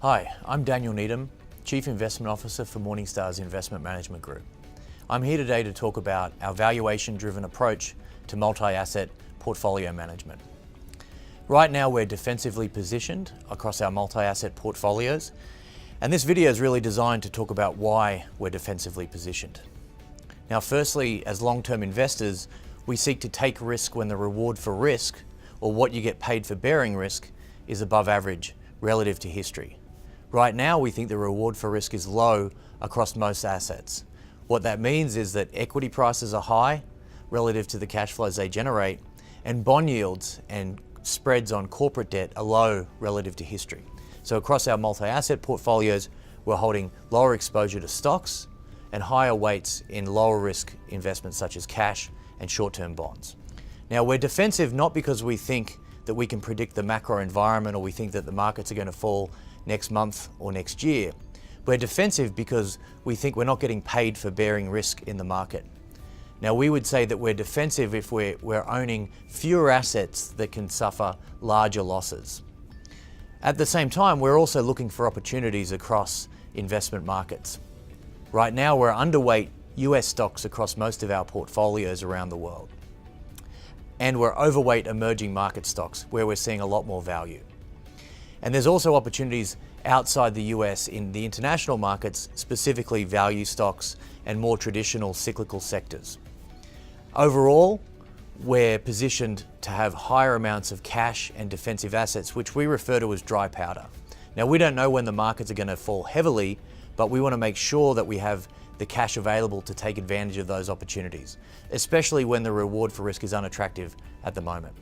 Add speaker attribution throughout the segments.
Speaker 1: Hi, I'm Daniel Needham, Chief Investment Officer for Morningstar's Investment Management Group. I'm here today to talk about our valuation-driven approach to multi-asset portfolio management. Right now we're defensively positioned across our multi-asset portfolios, and this video is really designed to talk about why we're defensively positioned. Now firstly, as long-term investors, we seek to take risk when the reward for risk, or what you get paid for bearing risk, is above average relative to history. Right now, we think the reward for risk is low across most assets. What that means is that equity prices are high relative to the cash flows they generate, and bond yields and spreads on corporate debt are low relative to history. So across our multi-asset portfolios, we're holding lower exposure to stocks and higher weights in lower risk investments such as cash and short-term bonds. Now, we're defensive not because we think that we can predict the macro environment or we think that the markets are going to fall next month or next year. We're defensive because we think we're not getting paid for bearing risk in the market. Now, we would say that we're defensive if we're owning fewer assets that can suffer larger losses. At the same time, we're also looking for opportunities across investment markets. Right now, we're underweight US stocks across most of our portfolios around the world. And we're overweight emerging market stocks where we're seeing a lot more value. And there's also opportunities outside the US in the international markets, specifically value stocks and more traditional cyclical sectors. Overall, we're positioned to have higher amounts of cash and defensive assets, which we refer to as dry powder. Now, we don't know when the markets are going to fall heavily, but we want to make sure that we have the cash available to take advantage of those opportunities, especially when the reward for risk is unattractive at the moment.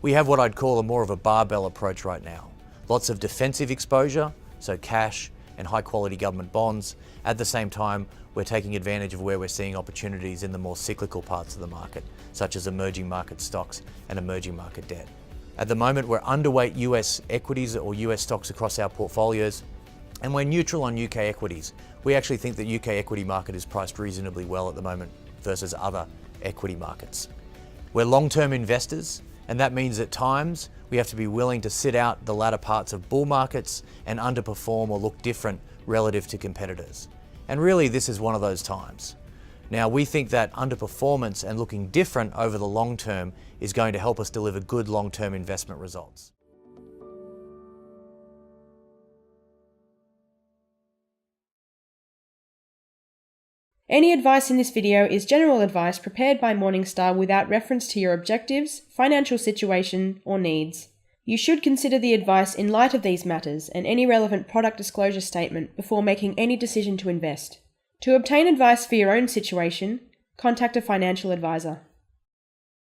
Speaker 1: We have what I'd call more of a barbell approach right now. Lots of defensive exposure, so cash and high quality government bonds. At the same time, we're taking advantage of where we're seeing opportunities in the more cyclical parts of the market, such as emerging market stocks and emerging market debt. At the moment, we're underweight US equities or US stocks across our portfolios, and we're neutral on UK equities. We actually think the UK equity market is priced reasonably well at the moment versus other equity markets. We're long-term investors, and that means at times we have to be willing to sit out the latter parts of bull markets and underperform or look different relative to competitors. And really, this is one of those times. Now, we think that underperformance and looking different over the long term is going to help us deliver good long-term investment results.
Speaker 2: Any advice in this video is general advice prepared by Morningstar without reference to your objectives, financial situation, or needs. You should consider the advice in light of these matters and any relevant product disclosure statement before making any decision to invest. To obtain advice for your own situation, contact a financial advisor.